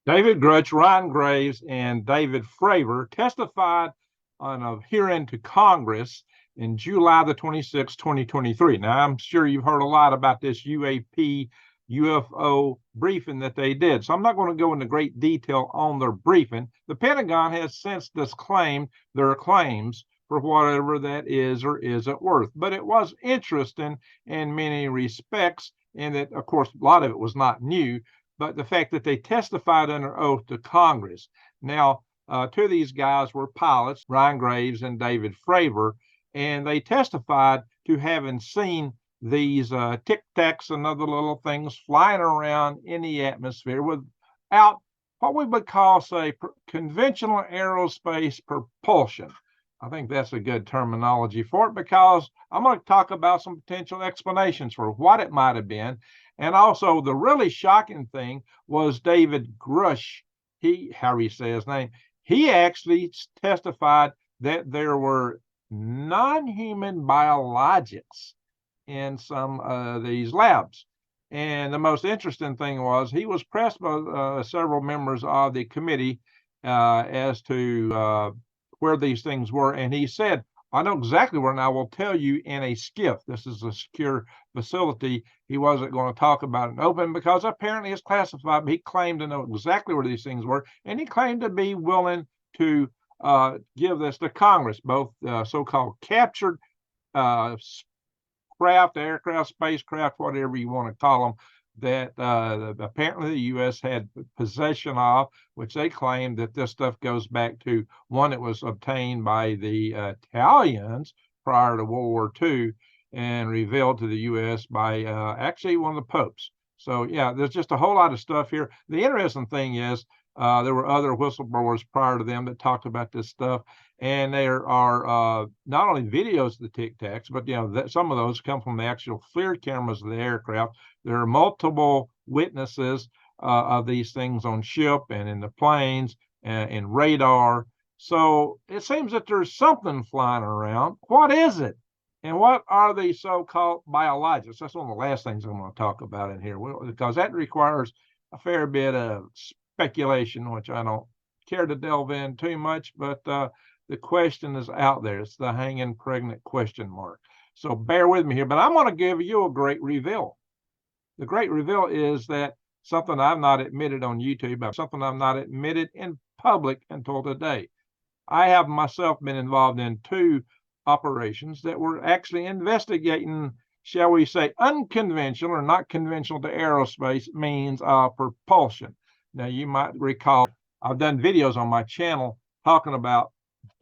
David Grutch, Ryan Graves, and David Fravor testified on a hearing to Congress in July the 26th, 2023. Now, I'm sure you've heard a lot about this UAP UFO briefing that they did. So I'm not going to go into great detail on their briefing. The Pentagon has since disclaimed their claims for whatever that is or isn't worth. But it was interesting in many respects, and that, of course, a lot of it was not new, but the fact that they testified under oath to Congress. Now, two of these guys were pilots, Ryan Graves and David Fravor, and they testified to having seen these tic tacs and other little things flying around in the atmosphere without what we would call, say, conventional aerospace propulsion. I think that's a good terminology for it, because I'm going to talk about some potential explanations for what it might have been. And also, the really shocking thing was David Grush, however you say his name, he actually testified that there were non-human biologics in some of these labs. And the most interesting thing was he was pressed by several members of the committee as to where these things were. And he said, I know exactly where, and I will tell you in a skiff. This is a secure facility. He wasn't going to talk about it in open because apparently it's classified, but he claimed to know exactly where these things were. And he claimed to be willing to give this to Congress, both so-called captured craft, aircraft, spacecraft, whatever you want to call them, that apparently the U.S. had possession of, which they claim that this stuff goes back to one that was obtained by the Italians prior to World War II and revealed to the U.S. by actually one of the popes. So, yeah, there's just a whole lot of stuff here. The interesting thing is there were other whistleblowers prior to them that talked about this stuff. And there are not only videos of the Tic Tacs, but some of those come from the actual FLIR cameras of the aircraft. There are multiple witnesses of these things on ship and in the planes and radar. So it seems that there's something flying around. What is it? And what are the so-called biologics? That's one of the last things I'm going to talk about in here, because that requires a fair bit of speculation, which I don't care to delve in too much, but the question is out there. It's the hanging pregnant question mark. So bear with me here, but I'm going to give you a great reveal. The great reveal is that something I've not admitted on YouTube, but something I've not admitted in public until today. I have myself been involved in two operations that were actually investigating, shall we say, unconventional or not conventional to aerospace means of propulsion. Now, you might recall I've done videos on my channel talking about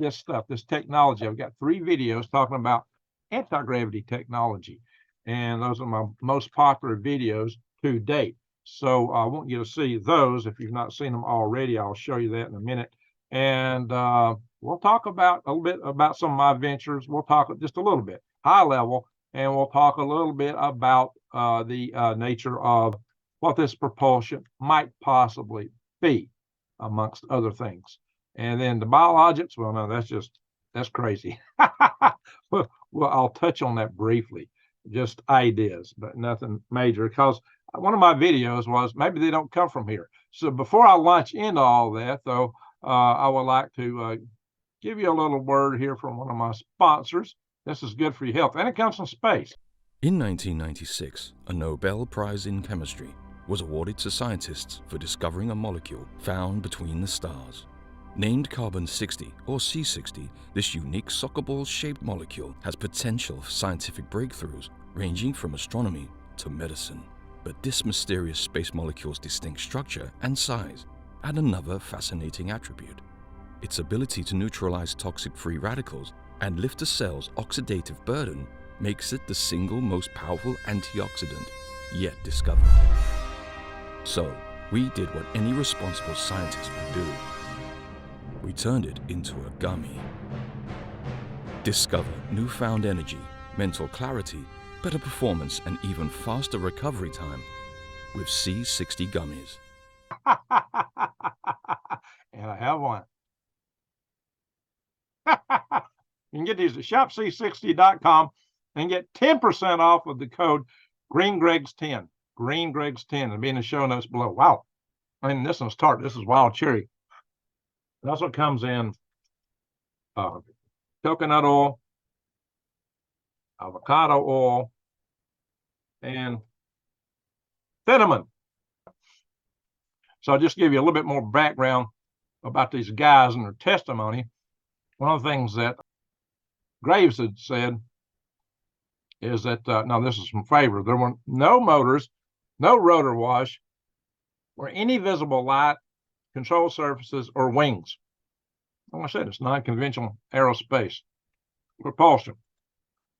this stuff, this technology. I've got 3 videos talking about anti-gravity technology, and those are my most popular videos to date. So I want you to see those. If you've not seen them already, I'll show you that in a minute. And we'll talk about a little bit about some of my ventures. We'll talk just a little bit high level, and we'll talk a little bit about the nature of what this propulsion might possibly be, amongst other things. And then the biologics, well, no, that's crazy. well, I'll touch on that briefly, just ideas, but nothing major, because one of my videos was maybe they don't come from here. So before I launch into all that, though, I would like to give you a little word here from one of my sponsors. This is good for your health, and it comes from space. In 1996, a Nobel Prize in Chemistry was awarded to scientists for discovering a molecule found between the stars. Named carbon-60 or C60, this unique soccer ball-shaped molecule has potential for scientific breakthroughs ranging from astronomy to medicine. But this mysterious space molecule's distinct structure and size had another fascinating attribute: its ability to neutralize toxic free radicals and lift a cell's oxidative burden makes it the single most powerful antioxidant yet discovered. So, we did what any responsible scientist would do. We turned it into a gummy. Discover newfound energy, mental clarity, better performance, and even faster recovery time with C60 gummies. And I have one. You can get these at shopc60.com and get 10% off with the code GreenGregs10. GreenGregs10. It'll be in the show notes below. Wow. And this one's tart. This is wild cherry. It also comes in coconut oil, avocado oil, and cinnamon. So I'll just give you a little bit more background about these guys and their testimony. One of the things that Graves had said is that, now this is from Favor, there were no motors, no rotor wash, or any visible light, control surfaces, or wings. Like I said, it's non-conventional aerospace propulsion,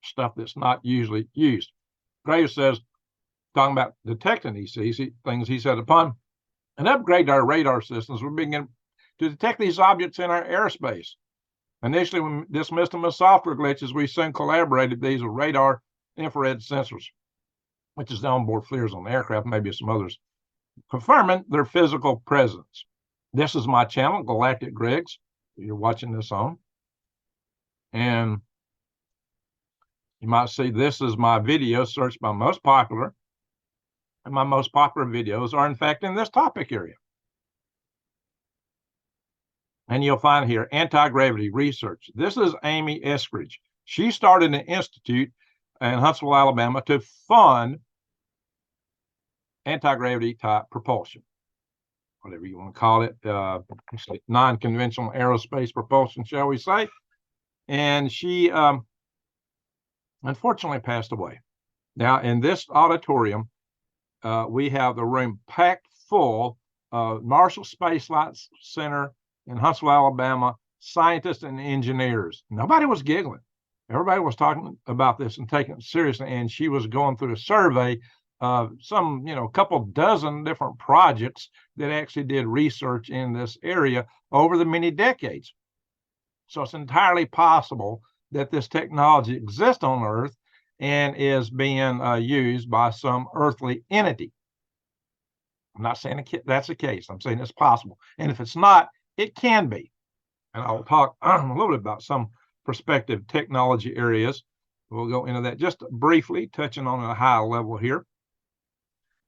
stuff that's not usually used. Graves says, talking about detecting these things, he said, upon an upgrade to our radar systems, we begin to detect these objects in our airspace. Initially, we dismissed them as software glitches. We soon collaborated these with radar infrared sensors, which is the onboard FLIRs on the aircraft, maybe some others, confirming their physical presence. This is my channel, Galactic Griggs. You're watching this on. And you might see this is my video searched by most popular. And my most popular videos are, in fact, in this topic area. And you'll find here anti-gravity research. This is Amy Eskridge. She started an institute in Huntsville, Alabama to fund anti-gravity type propulsion, whatever you want to call it, non-conventional aerospace propulsion, shall we say. And she unfortunately passed away. Now, in this auditorium, we have the room packed full of Marshall Space Flight Center in Huntsville, Alabama, scientists and engineers. Nobody was giggling. Everybody was talking about this and taking it seriously. And she was going through a survey of some, couple dozen different projects that actually did research in this area over the many decades. So it's entirely possible that this technology exists on Earth and is being used by some earthly entity. I'm not saying that's the case. I'm saying it's possible. And if it's not, it can be. And I'll talk a little bit about some prospective technology areas. We'll go into that just briefly, touching on a high level here.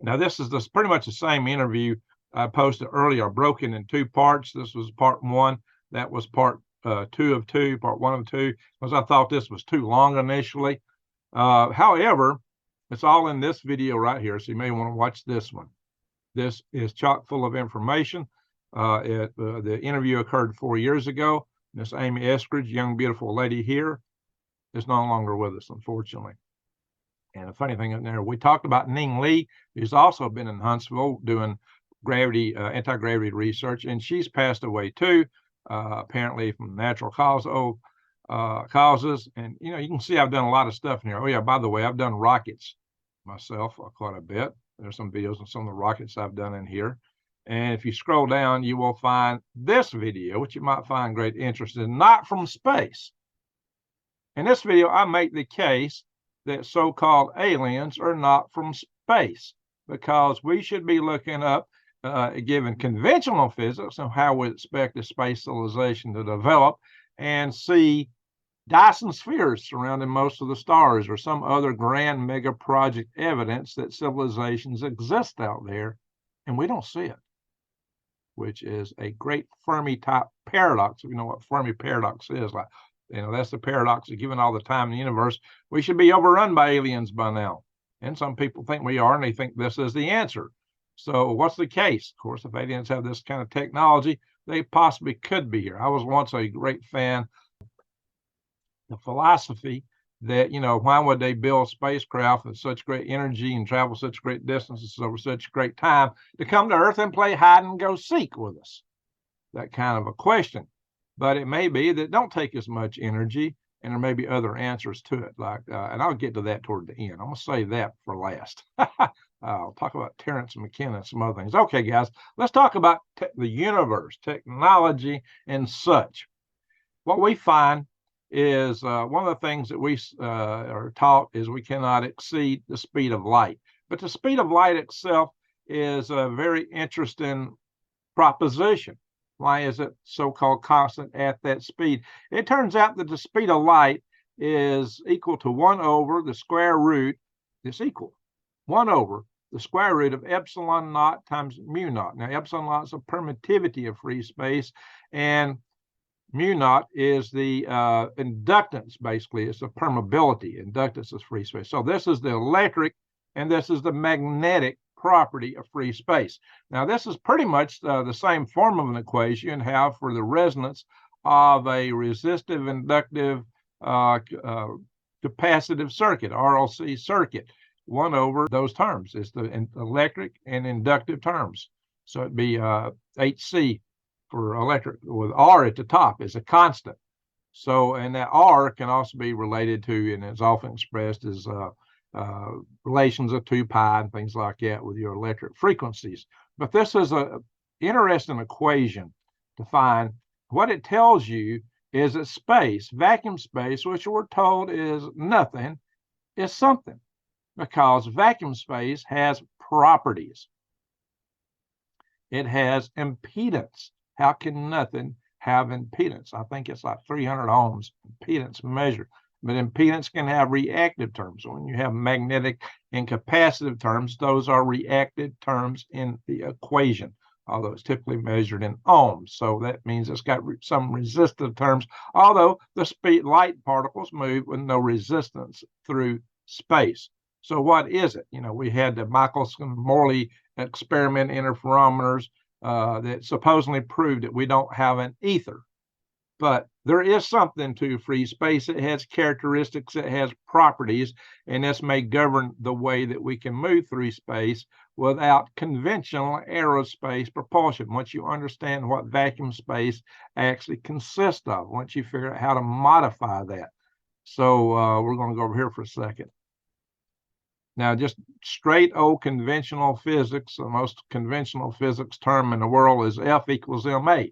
Now, this is pretty much the same interview I posted earlier, broken in two parts. This was part one. That was part 2 of 2, part 1 of 2, because I thought this was too long initially. However, it's all in this video right here, so you may want to watch this one. This is chock full of information. The interview occurred 4 years ago. Miss Amy Eskridge, young, beautiful lady here, is no longer with us, unfortunately. And the funny thing in there, we talked about Ning Lee, who's also been in Huntsville doing anti-gravity research, and she's passed away too, apparently from natural causes. And, you can see I've done a lot of stuff in here. Oh, yeah, by the way, I've done rockets myself quite a bit. There's some videos of some of the rockets I've done in here. And if you scroll down, you will find this video, which you might find great interest in, not from space. In this video, I make the case that so-called aliens are not from space, because we should be looking up, given conventional physics, and how we expect a space civilization to develop, and see Dyson spheres surrounding most of the stars, or some other grand mega project evidence that civilizations exist out there, and we don't see it, which is a great Fermi type paradox. If you know what Fermi paradox is, like, that's the paradox of given all the time in the universe, we should be overrun by aliens by now. And some people think we are, and they think this is the answer. So what's the case? Of course, if aliens have this kind of technology, they possibly could be here. I was once a great fan of philosophy that, why would they build spacecraft with such great energy and travel such great distances over such great time to come to Earth and play hide and go seek with us? That kind of a question. But it may be that don't take as much energy, and there may be other answers to it. And I'll get to that toward the end. I'm going to save that for last. I'll talk about Terence McKenna and some other things. Okay, guys, let's talk about the universe, technology, and such. What we find is one of the things that we are taught is we cannot exceed the speed of light. But the speed of light itself is a very interesting proposition. Why is it so-called constant at that speed? It turns out that the speed of light is equal to 1 over the square root. It's equal 1 over the square root of epsilon naught times mu naught. Now, epsilon naught is the permittivity of free space, and mu naught is the inductance, basically. It's the permeability. Inductance is free space. So this is the electric, and this is the magnetic property of free space. Now, this is pretty much the same form of an equation you have for the resonance of a resistive, inductive, capacitive circuit, RLC circuit. 1 over those terms is the electric and inductive terms. So it'd be HC for electric, with R at the top is a constant. So, and that R can also be related to, and it's often expressed as relations of 2 pi and things like that with your electric frequencies. But this is an interesting equation to find. What it tells you is that space, vacuum space, which we're told is nothing, is something, because vacuum space has properties. It has impedance. How can nothing have impedance? I think it's like 300 ohms impedance measured. But impedance can have reactive terms. So when you have magnetic and capacitive terms, those are reactive terms in the equation, although it's typically measured in ohms. So that means it's got some resistive terms, although the light particles move with no resistance through space. So what is it? You know, we had the Michelson-Morley experiment interferometers that supposedly proved that we don't have an ether. But there is something to free space. It has characteristics, it has properties, and this may govern the way that we can move through space without conventional aerospace propulsion. Once you understand what vacuum space actually consists of, once you figure out how to modify that. So we're going to go over here for a second. Now, just straight old conventional physics, the most conventional physics term in the world is F equals ma.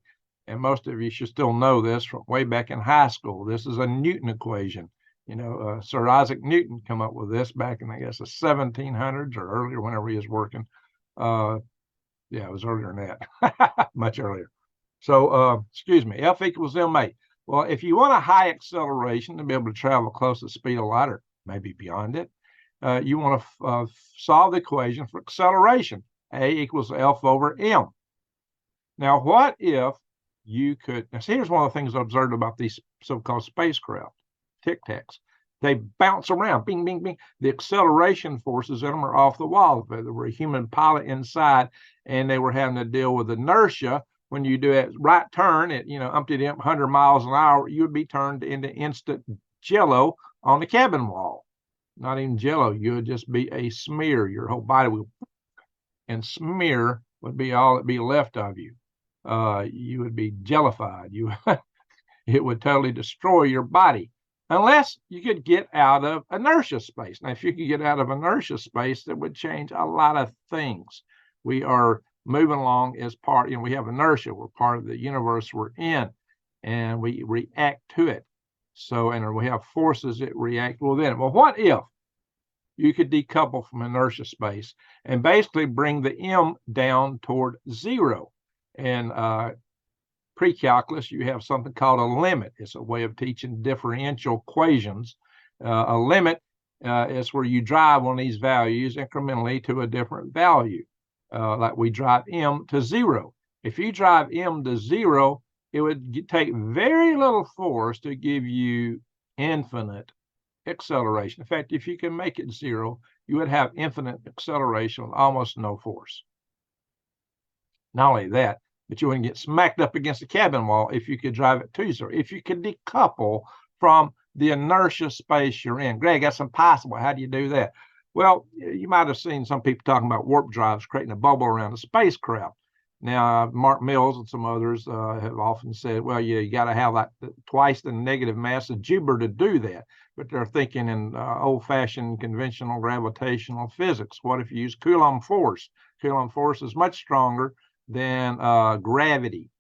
And most of you should still know this from way back in high school. This is a Newton equation. You know, Sir Isaac Newton came up with this back in, I guess, the 1700s or earlier, whenever he was working. Yeah, it was earlier than that, much earlier. So, excuse me, F equals ma. Well, if you want a high acceleration to be able to travel close to the speed of light or maybe beyond it, you want to solve the equation for acceleration. A equals F over m. Now, what if you could, now see, here's one of the things I observed about these so-called spacecraft, Tic Tacs. They bounce around, bing, bing, bing. The acceleration forces in them are off the wall. If there were a human pilot inside and they were having to deal with inertia, when you do a right turn at, you know, umpty 100 miles an hour, you would be turned into instant jello on the cabin wall. Not even jello, you would just be a smear. Your whole body would, and smear would be all that be left of you. You would be jellified. It would totally destroy your body unless you could get out of inertia space. Now, if you could get out of inertia space, that would change a lot of things. We are moving along as part, you know, we have inertia. We're part of the universe we're in, and we react to it. So, and we have forces that react within it. Well, what if you could decouple from inertia space and basically bring the m down toward 0? And pre-calculus, you have something called a limit. It's a way of teaching differential equations. A limit is where you drive one of these values incrementally to a different value. Like we drive m to 0. If you drive m to 0, it would take very little force to give you infinite acceleration. In fact, if you can make it 0, you would have infinite acceleration with almost no force. Not only that, but you wouldn't get smacked up against the cabin wall if you could drive it to 0. If you could decouple from the inertia space you're in. Greg, that's impossible. How do you do that? Well, you might have seen some people talking about warp drives creating a bubble around a spacecraft. Now, Mark Mills and some others have often said, well, you got to have like twice the negative mass of Jupiter to do that. But they're thinking in old-fashioned conventional gravitational physics. What if you use Coulomb force? Coulomb force is much stronger than gravity,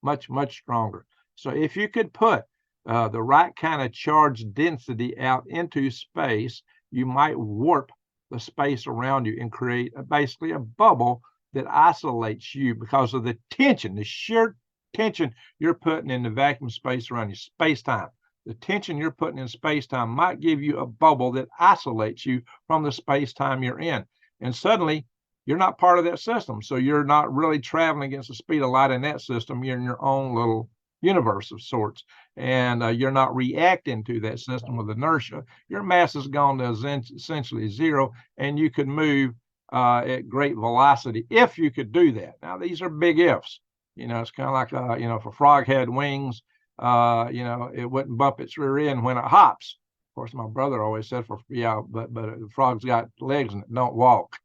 much, much stronger. So if you could put the right kind of charge density out into space, you might warp the space around you and create basically a bubble that isolates you because of the tension, the sheer tension you're putting in the vacuum space around you, space-time. The tension you're putting in space-time might give you a bubble that isolates you from the space-time you're in. And suddenly you're not part of that system. So you're not really traveling against the speed of light in that system. You're in your own little universe of sorts, and you're not reacting to that system with inertia. Your mass has gone to essentially zero, and you could move at great velocity if you could do that. Now, these are big ifs. It's kind of like, if a frog had wings, it wouldn't bump its rear end when it hops. Of course, my brother always said, but the frog's got legs and it don't walk.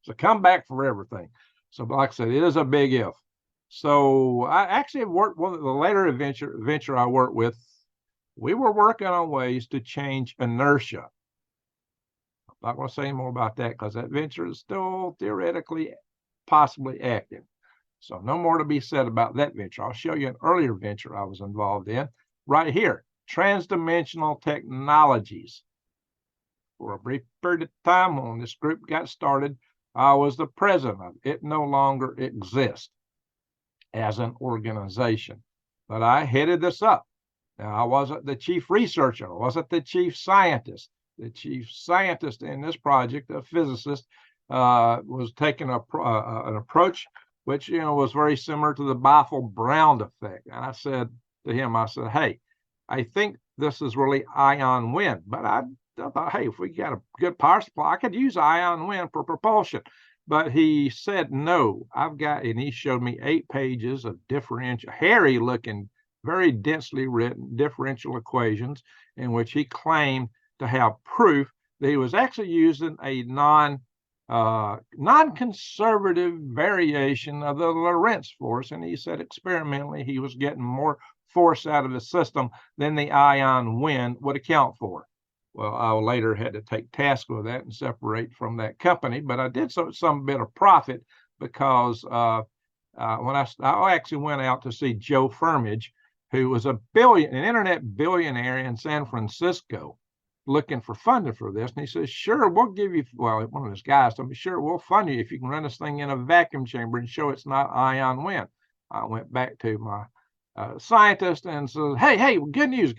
So come back for everything. So like I said, it is a big if. So I actually have worked, one of the later venture I worked with, we were working on ways to change inertia. I'm not going to say any more about that because that venture is still theoretically possibly active. So no more to be said about that venture. I'll show you an earlier venture I was involved in right here. Transdimensional technologies. For a brief period of time when this group got started, I was the president of it. It no longer exists as an organization, but I headed this up. Now, I wasn't the chief researcher. I wasn't the chief scientist. The chief scientist in this project, a physicist, was taking an approach which, was very similar to the Biefeld-Brown effect. And I said to him, hey, I think this is really ion wind, but I thought, hey, if we got a good power supply, I could use ion wind for propulsion. But he said, no, and he showed me 8 pages of differential, hairy looking, very densely written differential equations in which he claimed to have proof that he was actually using a non-conservative variation of the Lorentz force. And he said experimentally he was getting more force out of the system than the ion wind would account for. Well, I later had to take task with that and separate from that company, but I did some bit of profit because when I actually went out to see Joe Firmage, who was an internet billionaire in San Francisco, looking for funding for this. And he says, sure, we'll give you, one of his guys told me, sure, we'll fund you if you can run this thing in a vacuum chamber and show it's not ion wind. I went back to my scientist and said, hey, good news.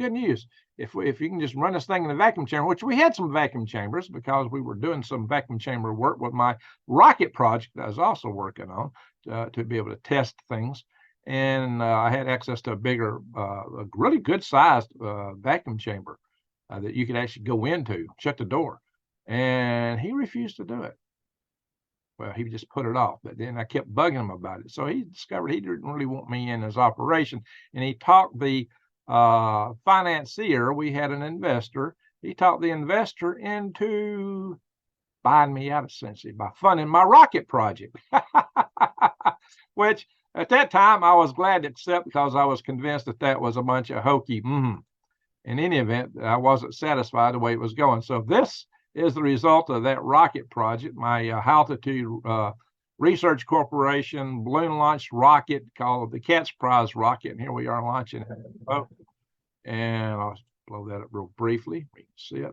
If you can just run this thing in a vacuum chamber, which we had some vacuum chambers because we were doing some vacuum chamber work with my rocket project that I was also working on to be able to test things. And I had access to a bigger, a really good sized vacuum chamber that you could actually go into, shut the door. And he refused to do it. Well, he just put it off, but then I kept bugging him about it. So he discovered he didn't really want me in his operation. And he talked the financier, we had an investor, he talked the investor into buying me out essentially by funding my rocket project, which at that time I was glad to accept because I was convinced that was a bunch of hokey. In any event, I wasn't satisfied the way it was going. So this is the result of that rocket project, my Altitude Research Corporation balloon launched rocket called the Cat's Prize rocket. And here we are launching it. Oh, and I'll blow that up real briefly. We can see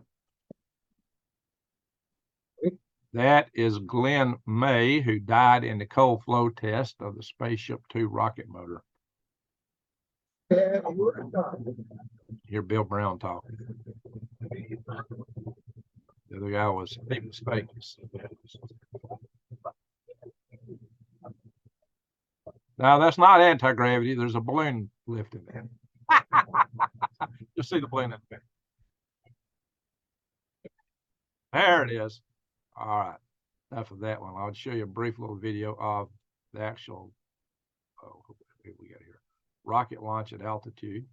it. That is Glenn May, who died in the cold flow test of the Spaceship Two rocket motor. Hear Bill Brown talking. The other guy was Stephen Spakes. Now, that's not anti-gravity. There's a balloon lifting there. You'll see the balloon in there. There it is. All right. Enough of that one. I'll show you a brief little video of the actual, we got here, rocket launch at altitude.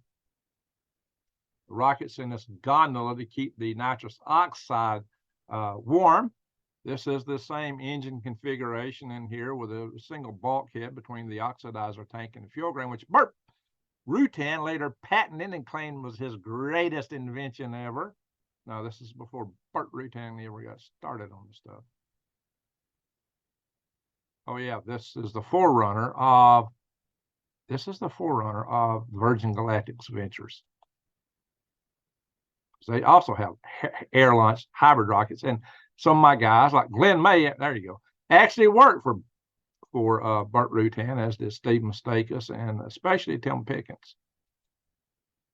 The rocket's in this gondola to keep the nitrous oxide warm. This is the same engine configuration in here with a single bulkhead between the oxidizer tank and the fuel grain, which Burt Rutan later patented and claimed was his greatest invention ever. Now, this is before Burt Rutan ever got started on this stuff. Oh yeah, this is the forerunner of Virgin Galactic's ventures. So they also have air-launched hybrid rockets, and some of my guys, like Glenn May, there you go, actually worked for Burt Rutan, as did Steve Mistakis, and especially Tim Pickens.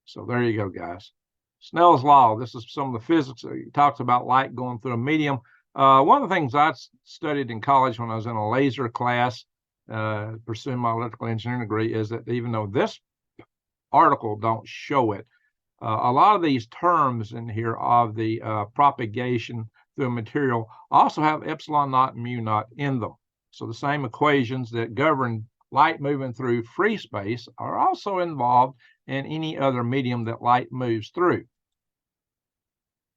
So there you go, guys. Snell's law. This is some of the physics. He talks about light going through a medium One of the things I studied in college when I was in a laser class, pursuing my electrical engineering degree, is that even though this article don't show it, a lot of these terms in here of the propagation through a material also have epsilon naught and mu naught in them. So the same equations that govern light moving through free space are also involved in any other medium that light moves through.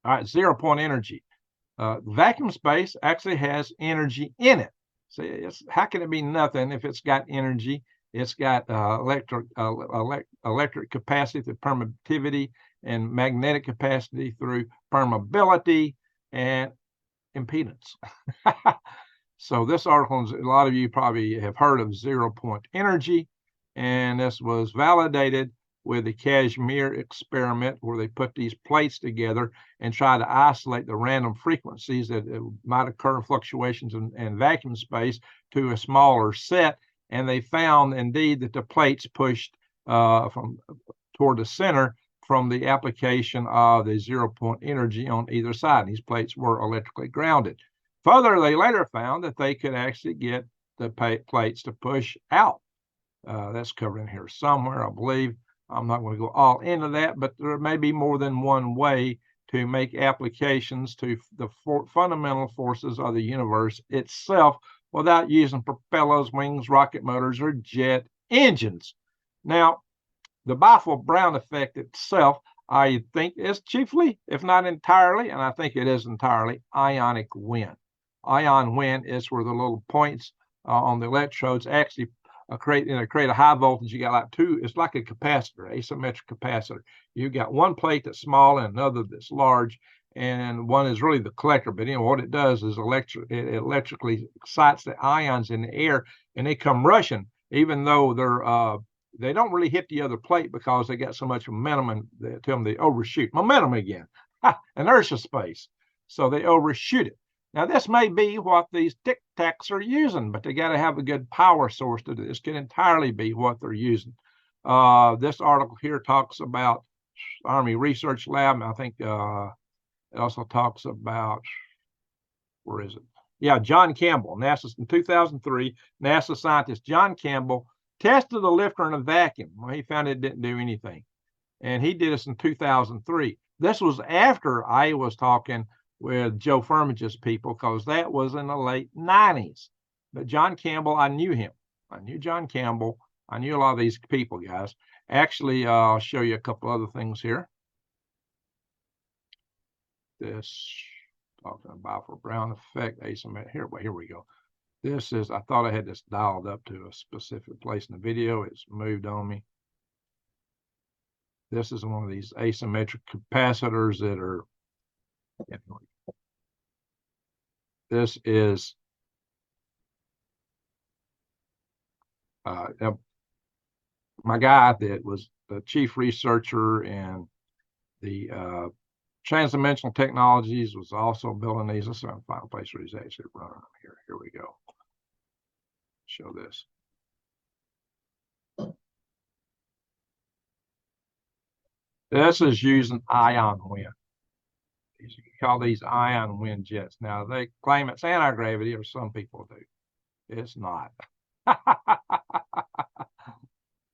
All right, 0-point energy. Vacuum space actually has energy in it. So how can it be nothing if it's got energy? It's got electric capacity through permittivity and magnetic capacity through permeability and impedance. So this article, a lot of you probably have heard of 0-point energy, and this was validated with the Kashmir experiment, where they put these plates together and try to isolate the random frequencies that might occur in fluctuations in vacuum space to a smaller set. And they found indeed that the plates pushed from toward the center from the application of the 0-point energy on either side. These plates were electrically grounded. Further, they later found that they could actually get the plates to push out. That's covered in here somewhere, I believe. I'm not going to go all into that, but there may be more than one way to make applications to the fundamental forces of the universe itself without using propellers, wings, rocket motors, or jet engines. Now, the Biefeld-Brown effect itself, I think, is chiefly, if not entirely, and I think it is entirely, ionic wind. Ion wind is where the little points on the electrodes actually create a high voltage. You got like two, it's like a capacitor, asymmetric capacitor. You got one plate that's small and another that's large, and one is really the collector. But anyway, what it does is it electrically excites the ions in the air, and they come rushing, even though they don't really hit the other plate because they got so much momentum, and tell them they overshoot. Momentum again, inertia space. So they overshoot it. Now, this may be what these Tic Tacs are using, but they got to have a good power source to do this. Can entirely be what they're using. This article here talks about Army Research Lab. I think it also talks about, where is it? Yeah, John Campbell, NASA's in 2003. NASA scientist John Campbell tested the lifter in a vacuum. Well, he found it didn't do anything. And he did this in 2003. This was after I was talking with Joe Firmage's people, because that was in the late 90s. But John Campbell, I knew him. I knew John Campbell. I knew a lot of these people, guys. Actually, I'll show you a couple other things here. This, talking about Biefeld-Brown effect, asymmetric. Here we go. This is, I thought I had this dialed up to a specific place in the video. It's moved on me. This is one of these asymmetric capacitors that are, this is my guy that was the chief researcher in the transdimensional technologies was also building these. Let's find a place where he's actually running them here. Here we go. Show this. This is using ion wind. You call these ion wind jets. Now, they claim it's anti-gravity, or some people do. It's not.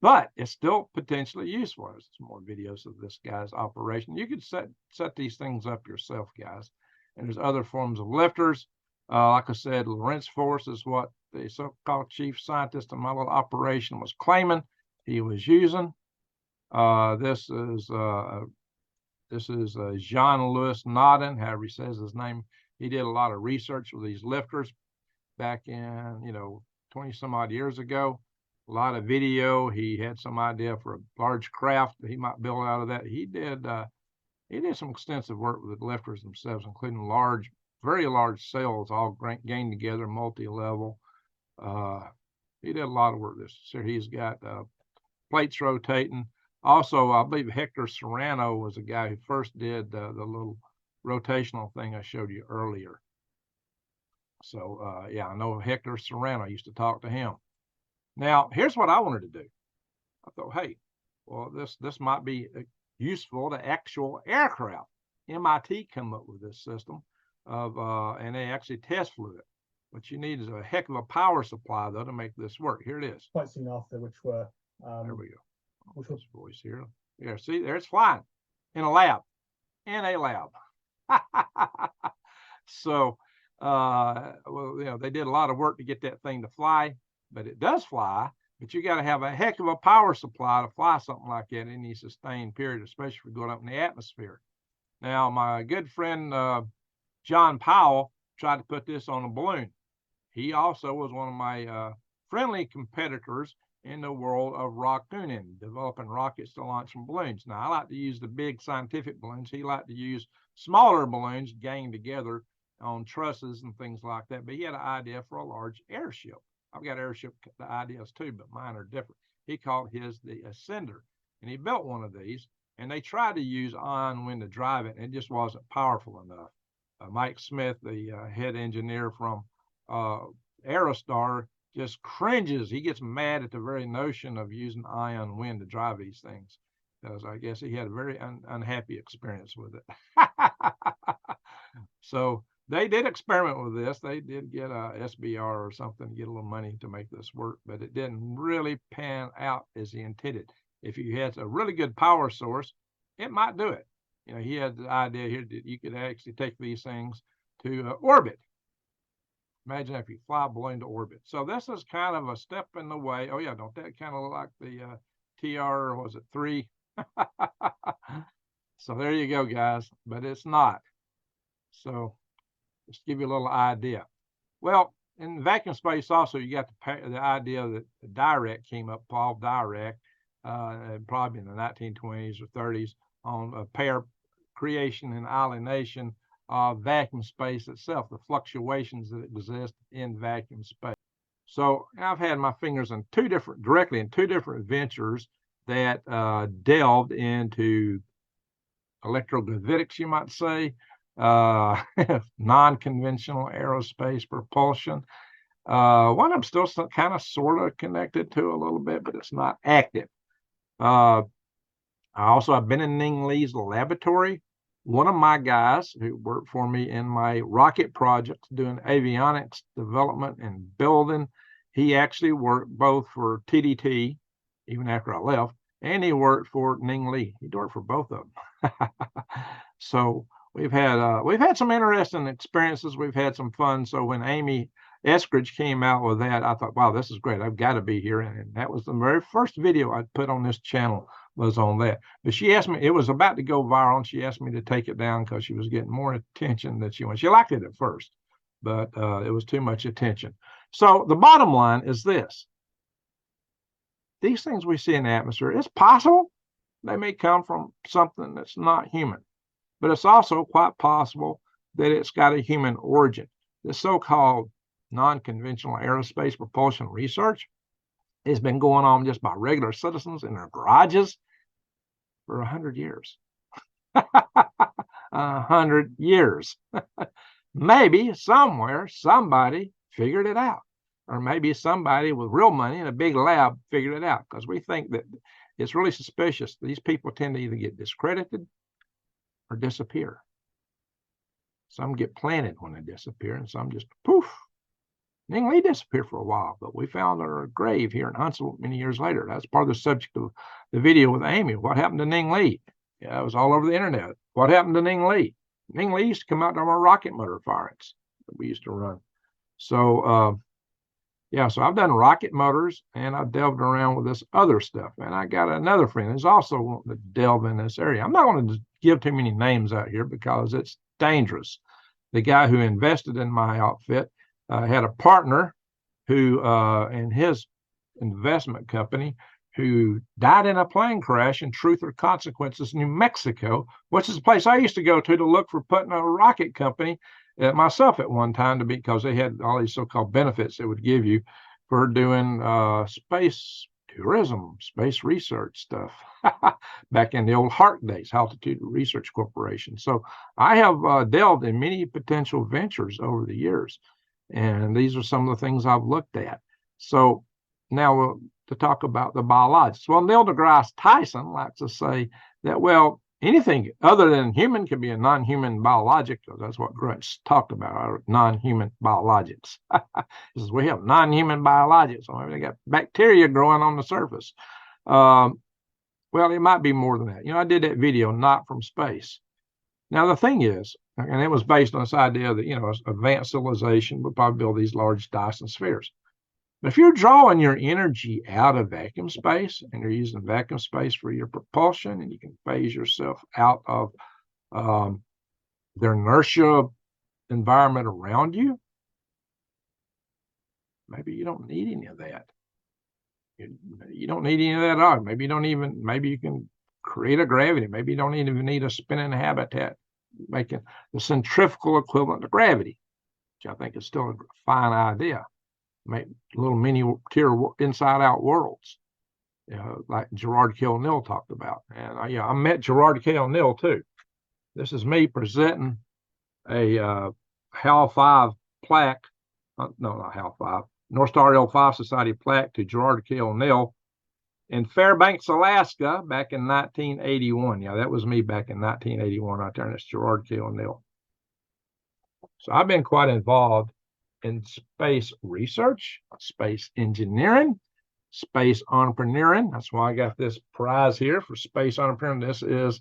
But it's still potentially useful. There's some more videos of this guy's operation. You could set these things up yourself, guys. And there's other forms of lifters. Like I said, Lorentz force is what the so-called chief scientist of my little operation was claiming he was using. This is Jean-Louis Naudin, however he says his name. He did a lot of research with these lifters back in, 20 some odd years ago. A lot of video. He had some idea for a large craft that he might build out of that. He did some extensive work with the lifters themselves, including very large cells all gained together, multi-level. He did a lot of work with this. So he's got plates rotating. Also, I believe Hector Serrano was the guy who first did the little rotational thing I showed you earlier. So, yeah, I know Hector Serrano. I used to talk to him. Now, here's what I wanted to do. I thought, hey, well, this might be useful to actual aircraft. MIT come up with this system. and they actually test flew it. What you need is a heck of a power supply, though, to make this work. Here it is. Quite soon after, which were there we go. Which this voice here. Yeah, see, there it's flying in a lab. In a lab. So, well, you know, they did a lot of work to get that thing to fly, but it does fly. But you got to have a heck of a power supply to fly something like that in any sustained period, especially if you're going up in the atmosphere. Now, my good friend John Powell tried to put this on a balloon. He also was one of my friendly competitors in the world of rockooning, developing rockets to launch from balloons. Now, I like to use the big scientific balloons. He liked to use smaller balloons ganged together on trusses and things like that. But he had an idea for a large airship. I've got airship ideas too, but mine are different. He called his the Ascender, and he built one of these. And they tried to use ion wind to drive it, and it just wasn't powerful enough. Mike Smith, the head engineer from Aerostar, just cringes. He gets mad at the very notion of using ion wind to drive these things, because I guess he had a very unhappy experience with it. So they did experiment with this. They did get a SBR or something to get a little money to make this work, but it didn't really pan out as he intended. If you had a really good power source, it might do it. You know, he had the idea here that you could actually take these things to orbit. Imagine if you fly a balloon to orbit. So this is kind of a step in the way. Oh yeah, don't that kind of look like the TR, was it 3? So there you go, guys, but it's not. So just give you a little idea. Well, in vacuum space also, you got the idea that Dirac came up, Paul Dirac, probably in the 1920s or 30s, on a pair creation and alienation of vacuum space itself, the fluctuations that exist in vacuum space. So I've had my fingers in directly in two different ventures that delved into electro-gravitics, you might say, non-conventional aerospace propulsion. One I'm still kind of sort of connected to a little bit, but it's not active. I've been in Ning Lee's laboratory. One of my guys who worked for me in my rocket projects doing avionics development and building, he actually worked both for TDT, even after I left, and he worked for Ning Lee. He worked for both of them. So we've had some interesting experiences. We've had some fun. So when Amy Eskridge came out with that, I thought, wow, this is great. I've got to be here. And that was the very first video I put on this channel, was on that. But she asked me, it was about to go viral, and she asked me to take it down because she was getting more attention than she wanted. She liked it at first, but it was too much attention. So the bottom line is this. These things we see in the atmosphere, it's possible they may come from something that's not human, but it's also quite possible that it's got a human origin. The so-called non-conventional aerospace propulsion research has been going on just by regular citizens in their garages for 100 years. 100 years. Maybe somewhere somebody figured it out, or maybe somebody with real money in a big lab figured it out, because we think that it's really suspicious. These people tend to either get discredited or disappear. Some get planted when they disappear, and some just poof. Ning Lee disappeared for a while, but we found her grave here in Huntsville many years later. That's part of the subject of the video with Amy. What happened to Ning Lee? Yeah, it was all over the internet. What happened to Ning Lee? Ning Lee used to come out to our rocket motor firings that we used to run. So, yeah, so I've done rocket motors, and I've delved around with this other stuff. And I got another friend who's also wanting to delve in this area. I'm not going to give too many names out here because it's dangerous. The guy who invested in my outfit had a partner who, in his investment company, who died in a plane crash in Truth or Consequences, New Mexico, which is a place I used to go to look for putting a rocket company myself at one time, to be, because they had all these so-called benefits it would give you for doing space tourism, space research stuff back in the old HARC days, Altitude Research Corporation. So I have delved in many potential ventures over the years, and these are some of the things I've looked at. So now to talk about the biologics. Well, Neil deGrasse Tyson likes to say that, well, anything other than human can be a non-human biologic. That's what Grutz talked about, non-human biologics. We have non-human biologics. So maybe they got bacteria growing on the surface. Well, it might be more than that. I did that video, Not from Space. Now, the thing is, and it was based on this idea that, advanced civilization would probably build these large Dyson spheres. But if you're drawing your energy out of vacuum space and you're using vacuum space for your propulsion, and you can phase yourself out of the inertia environment around you, maybe you don't need any of that. You don't need any of that at all. Maybe you can create a gravity. Maybe you don't even need a spinning habitat, making the centrifugal equivalent to gravity, which I think is still a fine idea. Make little mini inside-out worlds, like Gerard K. O'Neill talked about. And I met Gerard K. O'Neill too. This is me presenting a HAL 5 plaque. No, not HAL 5. North Star L5 Society plaque to Gerard K. O'Neill in Fairbanks, Alaska, back in 1981. Yeah, that was me back in 1981 right there. And it's Gerard K. O'Neill. So I've been quite involved in space research, space engineering, space entrepreneuring. That's why I got this prize here for space entrepreneuring. This is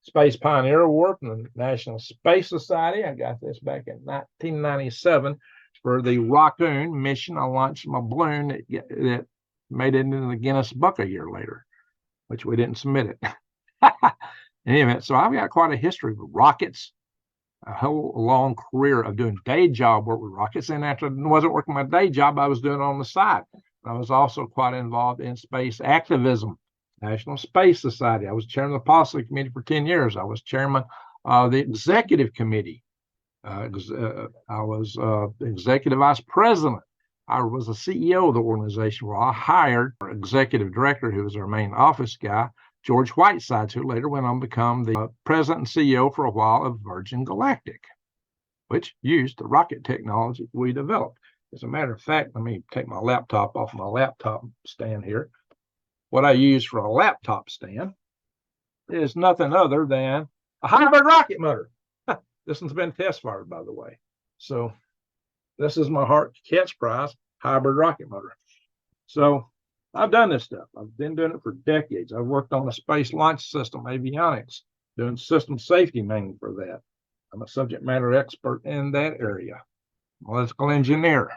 Space Pioneer Award from the National Space Society. I got this back in 1997 for the Raccoon mission. I launched my balloon that made it into the Guinness Book a year later, which we didn't submit it. Anyway, so I've got quite a history with rockets, a whole long career of doing day job work with rockets. And after I wasn't working my day job, I was doing it on the side. I was also quite involved in space activism, National Space Society. I was chairman of the policy committee for 10 years. I was chairman of the executive committee. I was executive vice president. I was the CEO of the organization, where I hired our executive director, who was our main office guy, George Whitesides, who later went on to become the president and CEO for a while of Virgin Galactic, which used the rocket technology we developed. As a matter of fact, let me take my laptop off my laptop stand here. What I use for a laptop stand is nothing other than a hybrid rocket motor. This one's been test fired, by the way. So this is my Hart Catch Prize hybrid rocket motor. So I've done this stuff. I've been doing it for decades. I've worked on the space launch system, avionics, doing system safety mainly for that. I'm a subject matter expert in that area. I'm an electrical engineer.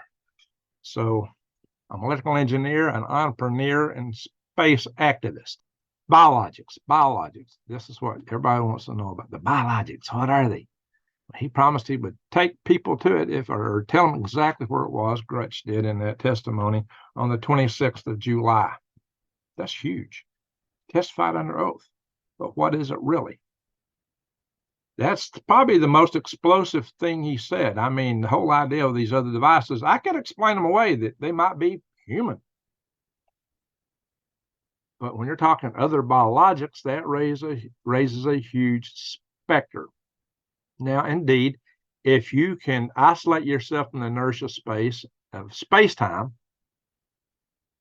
So I'm an electrical engineer, an entrepreneur, and space activist. Biologics. This is what everybody wants to know about. The biologics, what are they? He promised he would take people to it or tell them exactly where it was. Grutch did in that testimony on the 26th of July. That's huge. Testified under oath. But what is it really? That's probably the most explosive thing he said. I mean, the whole idea of these other devices, I could explain them away that they might be human. But when you're talking other biologics, that raises a huge specter. Now, indeed, if you can isolate yourself from the inertia space of space-time,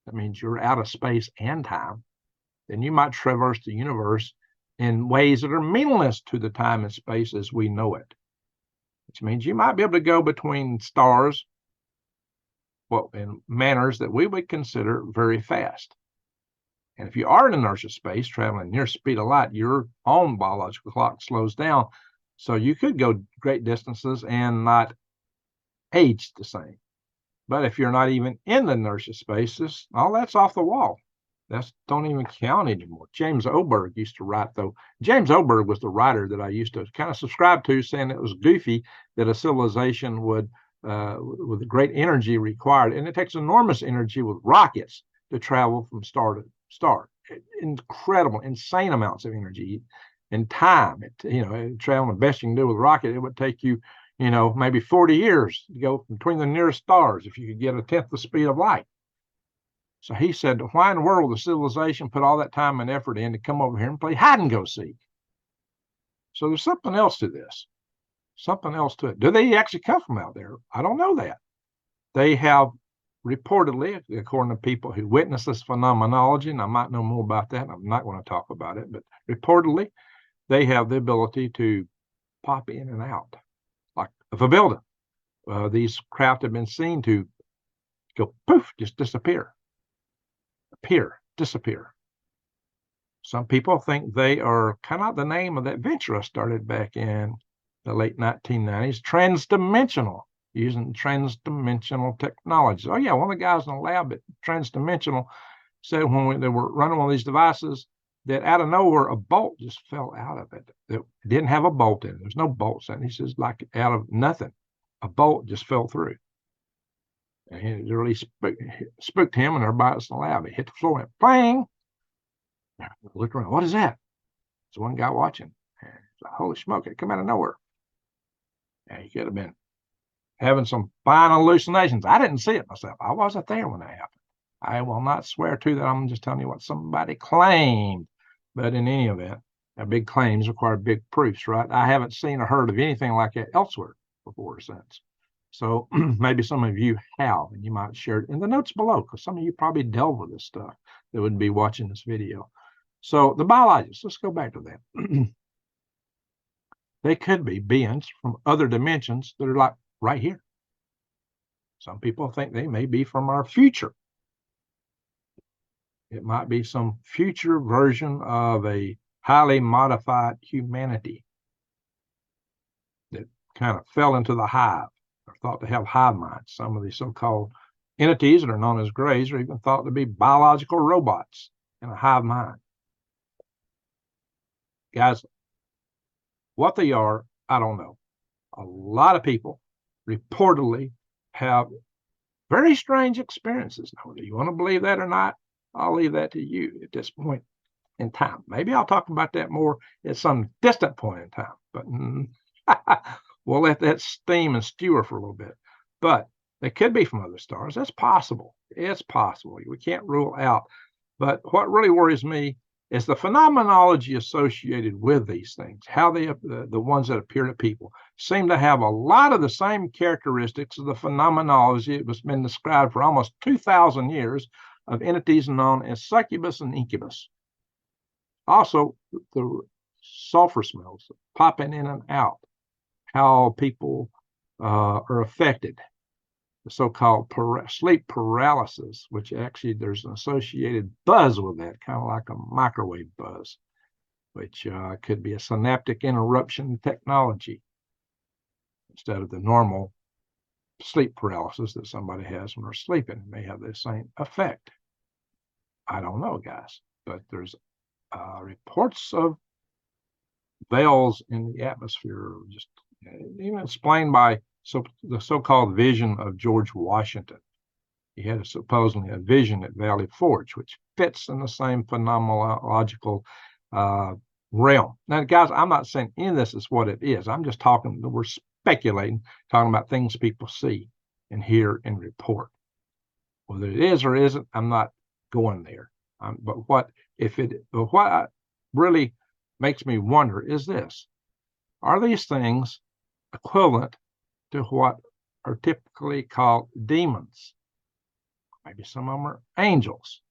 that means you're out of space and time, then you might traverse the universe in ways that are meaningless to the time and space as we know it, which means you might be able to go between stars, in manners that we would consider very fast. And if you are in inertia space, traveling near speed of light, your own biological clock slows down. So you could go great distances and not age the same. But if you're not even in the inertia spaces, all that's off the wall. That's don't even count anymore. James Oberg used to write, though. James Oberg was the writer that I used to kind of subscribe to, saying it was goofy that a civilization would, with great energy required, and it takes enormous energy with rockets to travel from star to star. Incredible, insane amounts of energy. And time, traveling the best you can do with a rocket, it would take you, maybe 40 years to go between the nearest stars if you could get a tenth the speed of light. So he said, why in the world the civilization put all that time and effort in to come over here and play hide and go seek? So there's something else to this, something else to it. Do they actually come from out there? I don't know that. They have reportedly, according to people who witness this phenomenology, and I might know more about that, I'm not going to talk about it, but reportedly, they have the ability to pop in and out, like of a building. These craft have been seen to go poof, just disappear, appear, disappear. Some people think they are kind of the name of that venture I started back in the late 1990s, transdimensional, using transdimensional technologies. Oh, yeah, one of the guys in the lab at Transdimensional said when they were running one of these devices that out of nowhere, a bolt just fell out of it. It didn't have a bolt in it. There's no bolts in it. He says, like out of nothing, a bolt just fell through. And it really spooked him and everybody else in the lab. It hit the floor and went bang. I looked around. What is that? There's one guy watching. And like, holy smoke, it came out of nowhere. And he could have been having some fine hallucinations. I didn't see it myself. I wasn't there when that happened. I will not swear to that. I'm just telling you what somebody claimed. But in any event, big claims require big proofs, right? I haven't seen or heard of anything like that elsewhere before or since. So maybe some of you have, and you might share it in the notes below, because some of you probably delve with this stuff that would be watching this video. So the biologists, let's go back to that. They could be beings from other dimensions that are like right here. Some people think they may be from our future. It might be some future version of a highly modified humanity that kind of fell into the hive, are thought to have hive minds. Some of these so-called entities that are known as grays are even thought to be biological robots in a hive mind. Guys, what they are, I don't know. A lot of people reportedly have very strange experiences. Now, whether you want to believe that or not, I'll leave that to you at this point in time. Maybe I'll talk about that more at some distant point in time, but we'll let that steam and stew for a little bit. But they could be from other stars. That's possible. It's possible. We can't rule out. But what really worries me is the phenomenology associated with these things, how they, the ones that appear to people, seem to have a lot of the same characteristics of the phenomenology that has been described for almost 2,000 years of entities known as succubus and incubus. Also, the sulfur smells popping in and out, how people are affected, the so-called sleep paralysis, which actually there's an associated buzz with that, kind of like a microwave buzz, which could be a synaptic interruption technology instead of the normal sleep paralysis that somebody has when they're sleeping. It may have the same effect. I don't know, guys, but there's reports of veils in the atmosphere, just even explained by the so-called vision of George Washington. He had supposedly a vision at Valley Forge, which fits in the same phenomenological realm. Now, guys, I'm not saying any of this is what it is. I'm just talking, we're speculating, talking about things people see and hear and report. Whether it is or isn't, I'm not going there. But what really makes me wonder is this: are these things equivalent to what are typically called demons? Maybe some of them are angels.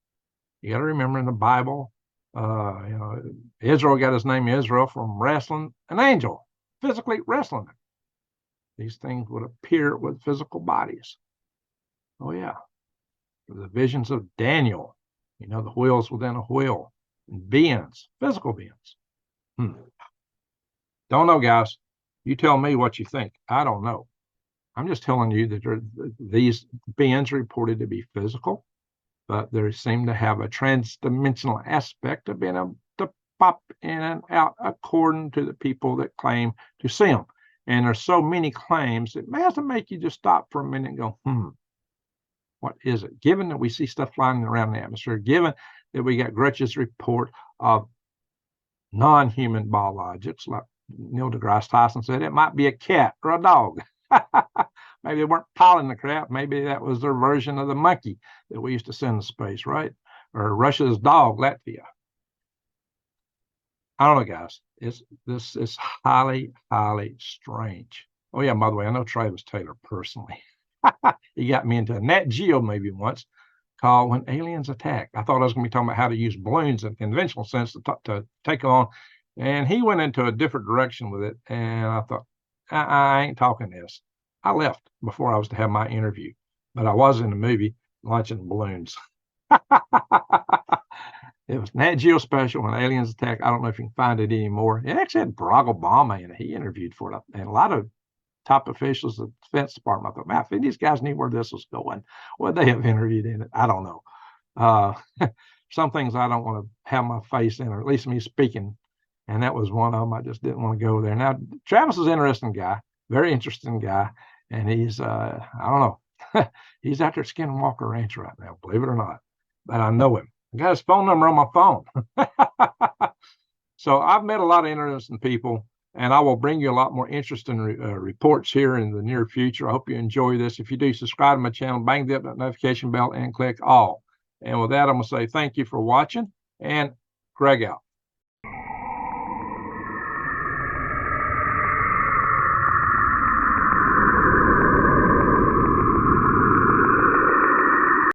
You got to remember in the Bible, Israel got his name Israel from wrestling an angel, physically wrestling him. These things would appear with physical bodies. Oh yeah, the visions of Daniel. The wheels within a wheel, and beings, physical beings. Don't know, guys. You tell me what you think. I don't know. I'm just telling you that these beings are reported to be physical, but they seem to have a transdimensional aspect of being able to pop in and out according to the people that claim to see them. And there's so many claims, it may have to make you just stop for a minute and go, what is it? Given that we see stuff flying around the atmosphere, given that we got Gretchen's report of non-human biologics, like Neil deGrasse Tyson said, it might be a cat or a dog. Maybe they weren't piloting the craft. Maybe that was their version of the monkey that we used to send to space, right? Or Russia's dog, Latvia. I don't know, guys. This is highly, highly strange. Oh, yeah, by the way, I know Travis Taylor personally. He got me into a Nat Geo movie once called When Aliens Attack. I thought I was going to be talking about how to use balloons in a conventional sense to take on. And he went into a different direction with it. And I thought, I ain't talking this. I left before I was to have my interview, but I was in the movie launching balloons. It was Nat Geo special When Aliens Attack. I don't know if you can find it anymore. It actually had Barack Obama in it. He interviewed for it, and a lot of top officials of the Defense Department. I thought, man, if these guys knew where this was going, would they have interviewed in it? I don't know. Some things I don't want to have my face in, or at least me speaking. And that was one of them. I just didn't want to go there. Now, Travis is an interesting guy, very interesting guy. And he's, I don't know, he's out there at Skinwalker Ranch right now, believe it or not. But I know him. I got his phone number on my phone. So I've met a lot of interesting people, and I will bring you a lot more interesting reports here in the near future. I hope you enjoy this. If you do, subscribe to my channel, bang the notification bell, and click all. And with that, I'm going to say thank you for watching, and Greg out.